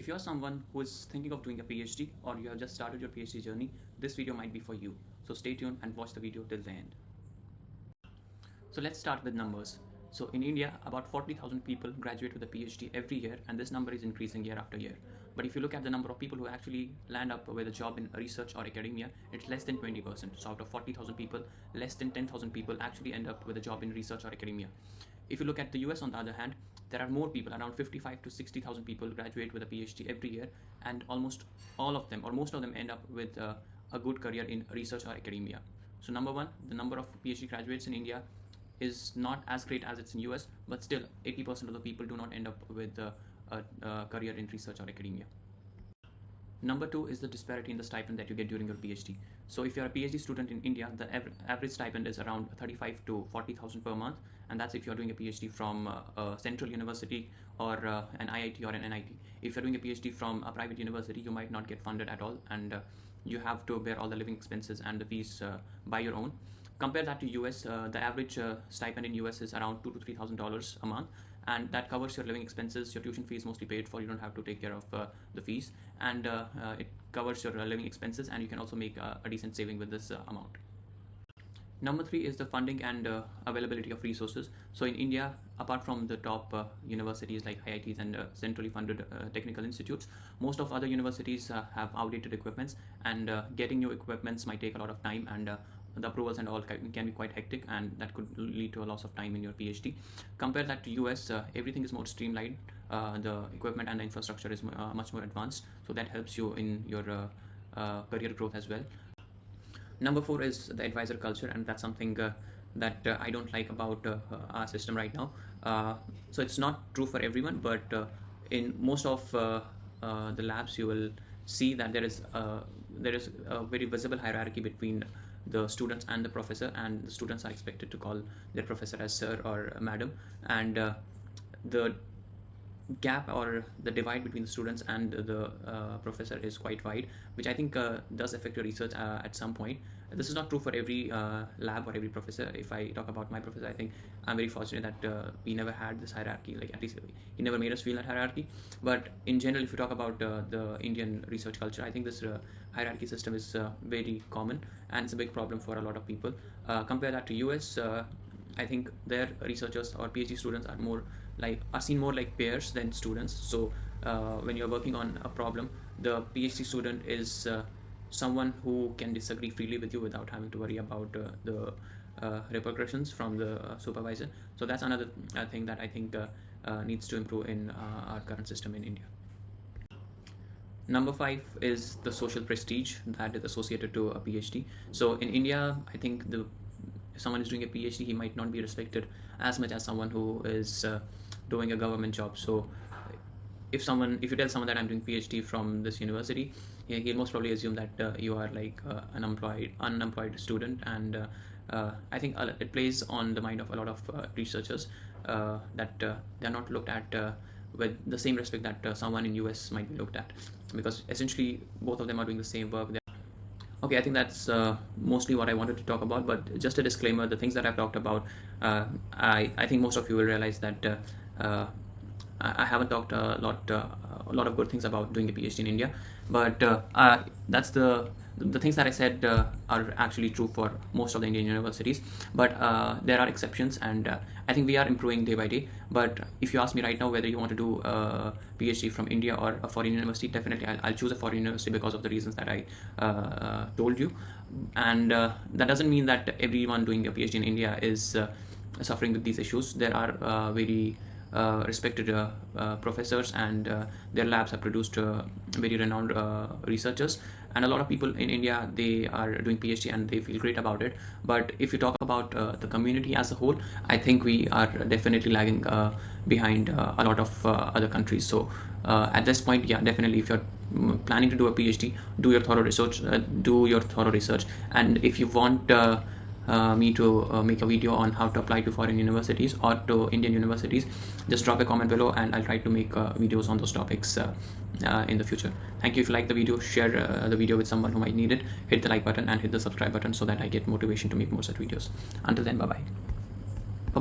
If you're someone who is thinking of doing a PhD or you have just started your PhD journey, this video might be for you. So stay tuned and watch the video till the end. So let's start with numbers. So in India, about 40,000 people graduate with a PhD every year, and this number is increasing year after year. But if you look at the number of people who actually land up with a job in research or academia, it's less than 20%. So out of 40,000 people, less than 10,000 people actually end up with a job in research or academia. If you look at the US, on the other hand, there are more people, around 55 to 60,000 people graduate with a PhD every year, and almost all of them or most of them end up with a good career in research or academia. So number one, the number of PhD graduates in India is not as great as it's in US, but still 80% of the people do not end up with a career in research or academia. Number two is the disparity in the stipend that you get during your PhD. So if you're a PhD student in India, the average stipend is around 35 to 40,000 per month, and that's if you're doing a PhD from a central university or an IIT or an NIT. If you're doing a PhD from a private university, you might not get funded at all, and you have to bear all the living expenses and the fees by your own. Compare that to US, the average stipend in US is around $2,000 to $3,000 a month, and that covers your living expenses. Your tuition fee is mostly paid for, you don't have to take care of the fees, and it covers your living expenses, and you can also make a decent saving with this amount. Number three is the funding and availability of resources. So in India, apart from the top universities like IITs and centrally funded technical institutes, most of other universities have outdated equipments, and getting new equipments might take a lot of time, and the approvals and all can be quite hectic, and that could lead to a loss of time in your PhD. Compare that to US, everything is more streamlined. The equipment and the infrastructure is much more advanced, so that helps you in your career growth as well. Number four is the advisor culture, and that's something that I don't like about our system right now. So it's not true for everyone, but in most of the labs you will see that there is a very visible hierarchy between the students and the professor, and the students are expected to call their professor as sir or madam, and the gap or the divide between the students and the professor is quite wide, which I think does affect your research at some point. This is not true for every lab or every professor. If I talk about my professor, I think I'm very fortunate that we never had this hierarchy, like at least he never made us feel that hierarchy. But in general, if you talk about the Indian research culture, I think this hierarchy system is very common, and it's a big problem for a lot of people. Compare that to US, I think their researchers or PhD students are seen more like peers than students. So when you're working on a problem, the PhD student is someone who can disagree freely with you without having to worry about the repercussions from the supervisor. So that's another thing that I think needs to improve in our current system in India. Number five is the social prestige that is associated to a PhD. So in India, I think if someone is doing a PhD, he might not be respected as much as someone who is doing a government job. So if you tell someone that I'm doing PhD from this university, he'll most probably assume that you are like an unemployed student, and I think it plays on the mind of a lot of researchers that they're not looked at with the same respect that someone in US might be looked at, because essentially both of them are doing the same work. Okay, I think that's mostly what I wanted to talk about, but just a disclaimer, the things that I've talked about, I think most of you will realize that I haven't talked a lot of good things about doing a PhD in India, but that's the things that I said are actually true for most of the Indian universities, but there are exceptions, and I think we are improving day by day. But if you ask me right now whether you want to do a PhD from India or a foreign university, definitely I'll choose a foreign university because of the reasons that I told you, and that doesn't mean that everyone doing a PhD in India is suffering with these issues. There are very respected professors, and their labs have produced very renowned researchers, and a lot of people in India, they are doing PhD and they feel great about it. But if you talk about the community as a whole, I think we are definitely lagging behind a lot of other countries. So at this point, yeah, definitely if you're planning to do a PhD, do your thorough research, and if you want me to make a video on how to apply to foreign universities or to Indian universities, just drop a comment below, and I'll try to make videos on those topics in the future. Thank you. If you like the video, share the video with someone who might need it. Hit the like button and hit the subscribe button so that I get motivation to make more such videos. Until then, bye bye.